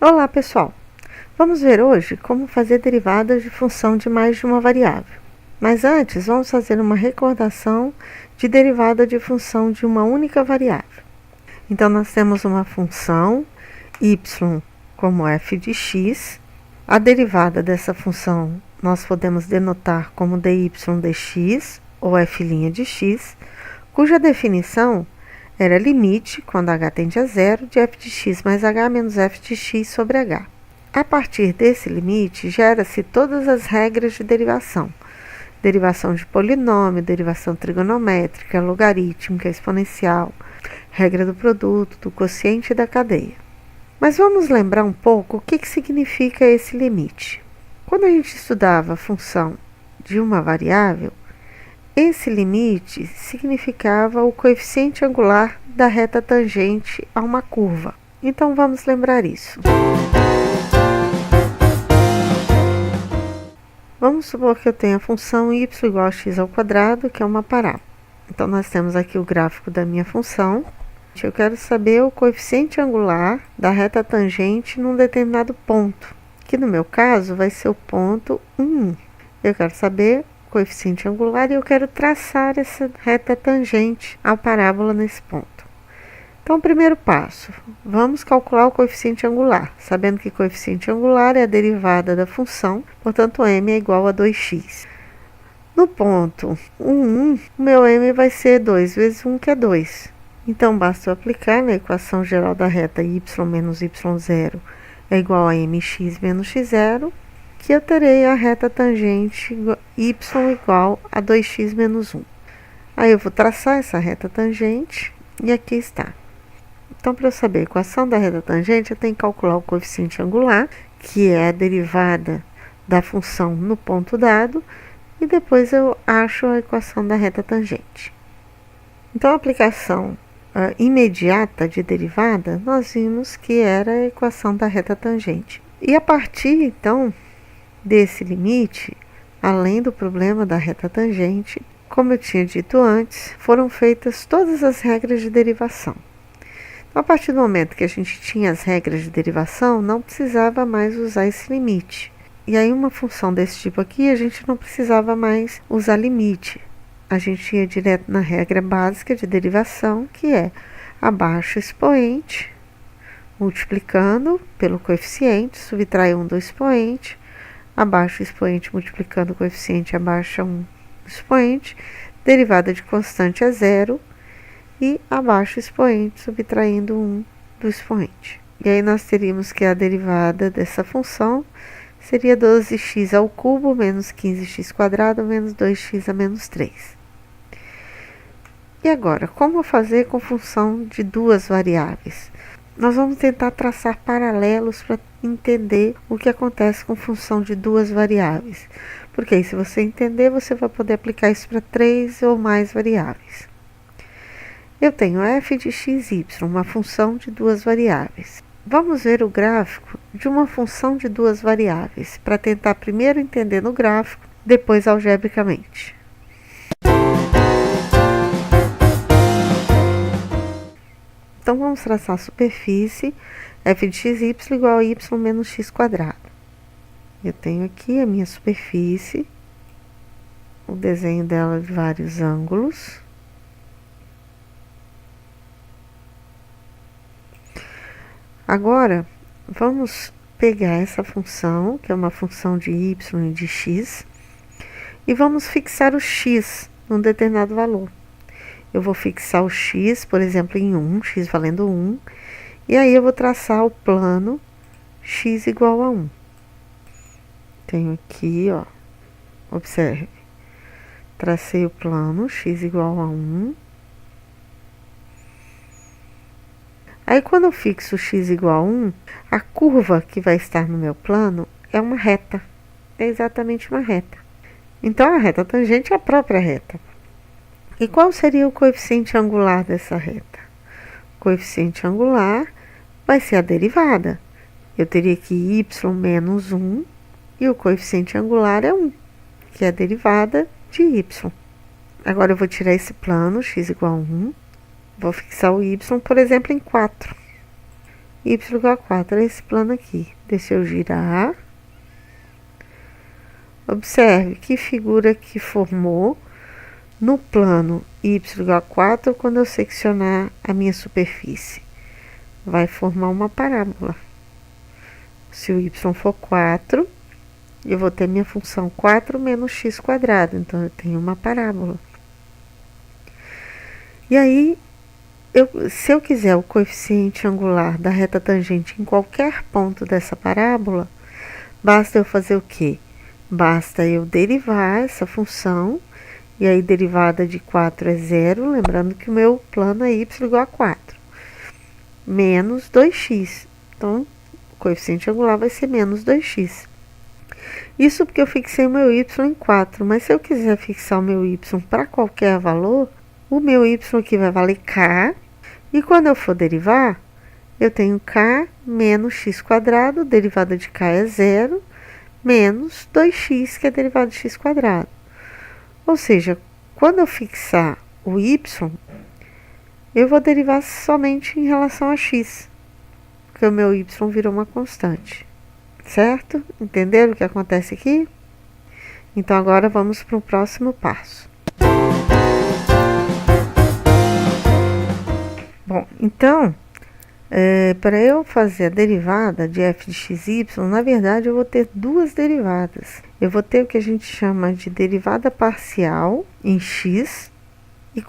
Olá, pessoal! Vamos ver hoje como fazer derivadas de função de mais de uma variável. Mas antes, vamos fazer uma recordação de derivada de função de uma única variável. Então, nós temos uma função y como f de x. A derivada dessa função nós podemos denotar como dy dx ou f' de x, cuja definição era limite, quando h tende a zero, de f de x mais h menos f de x sobre h. A partir desse limite, gera-se todas as regras de derivação. Derivação de polinômio, derivação trigonométrica, logarítmica, exponencial, regra do produto, do quociente e da cadeia. Mas vamos lembrar um pouco o que significa esse limite. Quando a gente estudava a função de uma variável, esse limite significava o coeficiente angular da reta tangente a uma curva. Então, vamos lembrar isso. Vamos supor que eu tenha a função y igual a x ao quadrado, que é uma parábola. Então, nós temos aqui o gráfico da minha função. Eu quero saber o coeficiente angular da reta tangente num determinado ponto, que no meu caso vai ser o ponto 1. Eu quero saber coeficiente angular e eu quero traçar essa reta tangente à parábola nesse ponto. Então, primeiro passo, vamos calcular o coeficiente angular, sabendo que coeficiente angular é a derivada da função, portanto, m é igual a 2x. No ponto 1, o meu m vai ser 2 vezes 1, que é 2. Então, basta eu aplicar na equação geral da reta y menos y0 é igual a mx menos x0, que eu terei a reta tangente y igual a 2x menos 1. Aí eu vou traçar essa reta tangente e aqui está. Então, para eu saber a equação da reta tangente, eu tenho que calcular o coeficiente angular, que é a derivada da função no ponto dado, e depois eu acho a equação da reta tangente. Então, a aplicação imediata de derivada, nós vimos que era a equação da reta tangente. E a partir, então, desse limite, além do problema da reta tangente, como eu tinha dito antes, foram feitas todas as regras de derivação. Então, a partir do momento que a gente tinha as regras de derivação, não precisava mais usar esse limite. E aí, uma função desse tipo aqui, a gente não precisava mais usar limite. A gente ia direto na regra básica de derivação, que é abaixo o expoente, multiplicando pelo coeficiente, subtrai 1 do expoente, abaixo o expoente multiplicando o coeficiente, abaixa 1 do expoente, derivada de constante é zero, e abaixo o expoente, subtraindo 1 do expoente. E aí nós teríamos que a derivada dessa função seria 12x ao cubo menos 15x quadrado menos 2x a menos 3. E agora, como fazer com função de duas variáveis? Nós vamos tentar traçar paralelos para entender o que acontece com função de duas variáveis. Porque aí, se você entender, você vai poder aplicar isso para 3 ou mais variáveis. Eu tenho f de xy, uma função de duas variáveis. Vamos ver o gráfico de uma função de duas variáveis, para tentar primeiro entender no gráfico, depois algebricamente. Então, vamos traçar a superfície f de xy igual a y menos x quadrado. Eu tenho aqui a minha superfície, o desenho dela de vários ângulos. Agora, vamos pegar essa função, que é uma função de y e de x, e vamos fixar o x num determinado valor. Eu vou fixar o x, por exemplo, em 1, x valendo 1, e aí eu vou traçar o plano x igual a 1. Tenho aqui, ó, observe, tracei o plano x igual a 1. Aí, quando eu fixo x igual a 1, a curva que vai estar no meu plano é uma reta. É exatamente uma reta. Então, a reta tangente é a própria reta. E qual seria o coeficiente angular dessa reta? O coeficiente angular vai ser a derivada. Eu teria que y menos 1 e o coeficiente angular é 1, que é a derivada de y. Agora, eu vou tirar esse plano, x igual a 1. Vou fixar o y, por exemplo, em 4. y igual a 4, é esse plano aqui. Deixa eu girar. Observe que figura que formou no plano y igual a 4 quando eu seccionar a minha superfície. Vai formar uma parábola. Se o y for 4, eu vou ter minha função 4 menos x quadrado. Então, eu tenho uma parábola. E aí, se eu quiser o coeficiente angular da reta tangente em qualquer ponto dessa parábola, basta eu fazer o quê? Basta eu derivar essa função, e aí derivada de 4 é 0, lembrando que o meu plano é y igual a 4, menos 2x. Então, o coeficiente angular vai ser menos 2x. Isso porque eu fixei o meu y em 4, mas se eu quiser fixar o meu y para qualquer valor, o meu y aqui vai valer k, e quando eu for derivar, eu tenho k menos x quadrado, derivada de k é 0, menos 2x, que é derivada de x quadrado. Ou seja, quando eu fixar o y, eu vou derivar somente em relação a x, porque o meu y virou uma constante. Certo? Entenderam o que acontece aqui? Então, agora vamos para o próximo passo. Bom, então, para eu fazer a derivada de f de xy, na verdade, eu vou ter duas derivadas. Eu vou ter o que a gente chama de derivada parcial em x,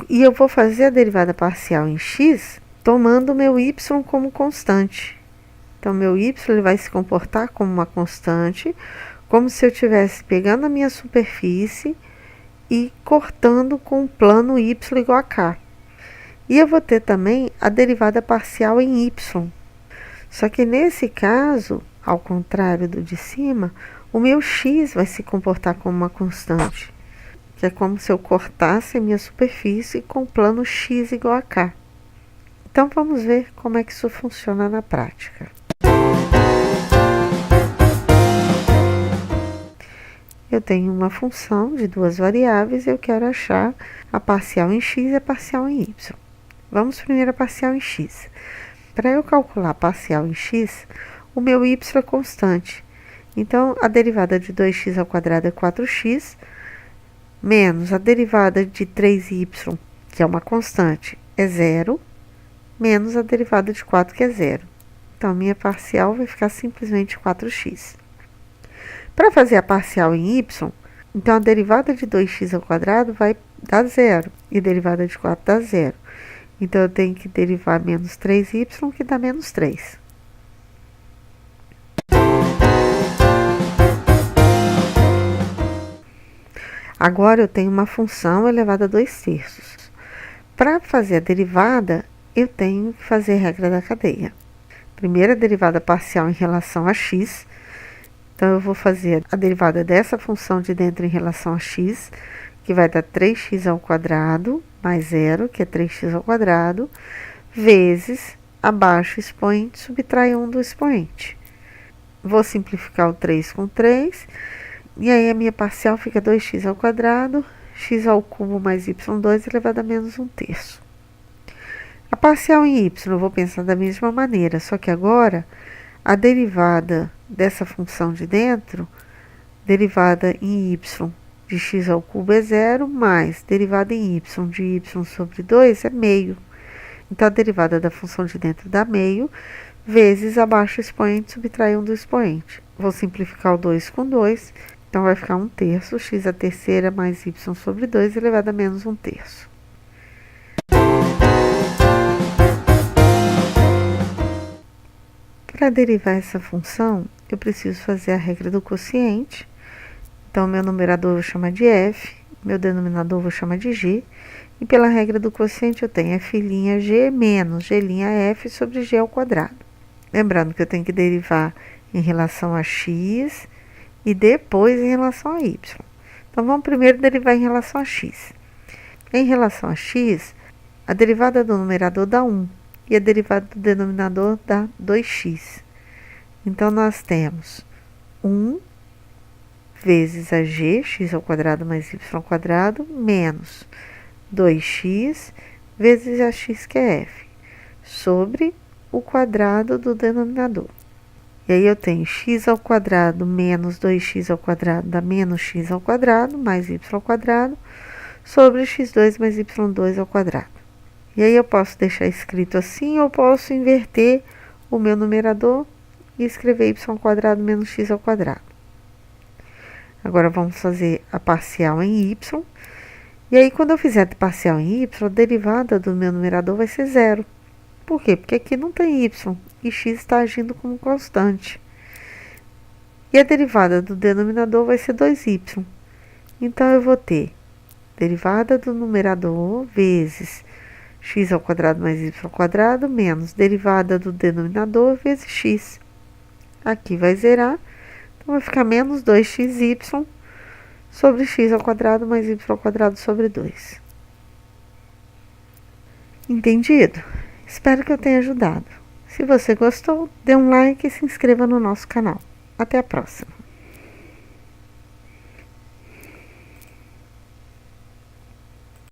e eu vou fazer a derivada parcial em x tomando o meu y como constante. Então, meu y ele vai se comportar como uma constante, como se eu estivesse pegando a minha superfície e cortando com o plano y igual a k. E eu vou ter também a derivada parcial em y. Só que nesse caso, ao contrário do de cima, o meu x vai se comportar como uma constante, que é como se eu cortasse a minha superfície com o plano x igual a k. Então, vamos ver como é que isso funciona na prática. Eu tenho uma função de duas variáveis e eu quero achar a parcial em x e a parcial em y. Vamos primeiro a parcial em x. Para eu calcular a parcial em x, o meu y é constante. Então, a derivada de 2x ao quadrado é 4x, menos a derivada de 3y, que é uma constante, é 0, menos a derivada de 4, que é 0. Então, a minha parcial vai ficar simplesmente 4x. Para fazer a parcial em y, então a derivada de 2x ao quadrado vai dar 0, e a derivada de 4 dá 0. Então, eu tenho que derivar menos 3y, que dá menos 3. Agora, eu tenho uma função elevada a 2/3. Para fazer a derivada, eu tenho que fazer a regra da cadeia. Primeiro, a derivada parcial em relação a x. Então, eu vou fazer a derivada dessa função de dentro em relação a x, que vai dar 3x ao quadrado, mais 0, que é 3x ao quadrado, vezes abaixo o expoente, subtrai 1 do expoente. Vou simplificar o 3 com 3, e aí a minha parcial fica 2x ao quadrado, x ao cubo mais y2 elevado a menos 1/3. A parcial em y eu vou pensar da mesma maneira, só que agora a derivada dessa função de dentro, derivada em y de x ao cubo é 0, mais derivada em y de y sobre 2 é meio. Então, a derivada da função de dentro dá meio, vezes abaixo o expoente, subtrai 1 do expoente. Vou simplificar o 2 com 2, então vai ficar 1/3, x à terceira mais y sobre 2 elevado a menos 1/3. Para derivar essa função, eu preciso fazer a regra do quociente. Então, meu numerador eu vou chamar de f, meu denominador eu vou chamar de g, e pela regra do quociente eu tenho f'g menos g'f sobre g ao quadrado. Lembrando que eu tenho que derivar em relação a x e depois em relação a y. Então, vamos primeiro derivar em relação a x. Em relação a x, a derivada do numerador dá 1. E a derivada do denominador dá 2x. Então, nós temos 1 vezes a g, x ao quadrado mais y ao quadrado, menos 2x vezes a x, que é f, sobre o quadrado do denominador. E aí eu tenho x ao quadrado menos 2x ao quadrado dá menos x ao quadrado mais y ao quadrado sobre x2 mais y2 ao quadrado. E aí eu posso deixar escrito assim ou posso inverter o meu numerador e escrever y ao quadrado menos x ao quadrado. Agora vamos fazer a parcial em y. E aí quando eu fizer a parcial em y, a derivada do meu numerador vai ser zero. Por quê? Porque aqui não tem y e x está agindo como constante. E a derivada do denominador vai ser 2y. Então, eu vou ter derivada do numerador vezes x ao quadrado mais y ao quadrado menos derivada do denominador vezes x. Aqui vai zerar, então vai ficar menos 2xy sobre x ao quadrado mais y ao quadrado sobre 2. Entendido? Espero que eu tenha ajudado. Se você gostou, dê um like e se inscreva no nosso canal. Até a próxima!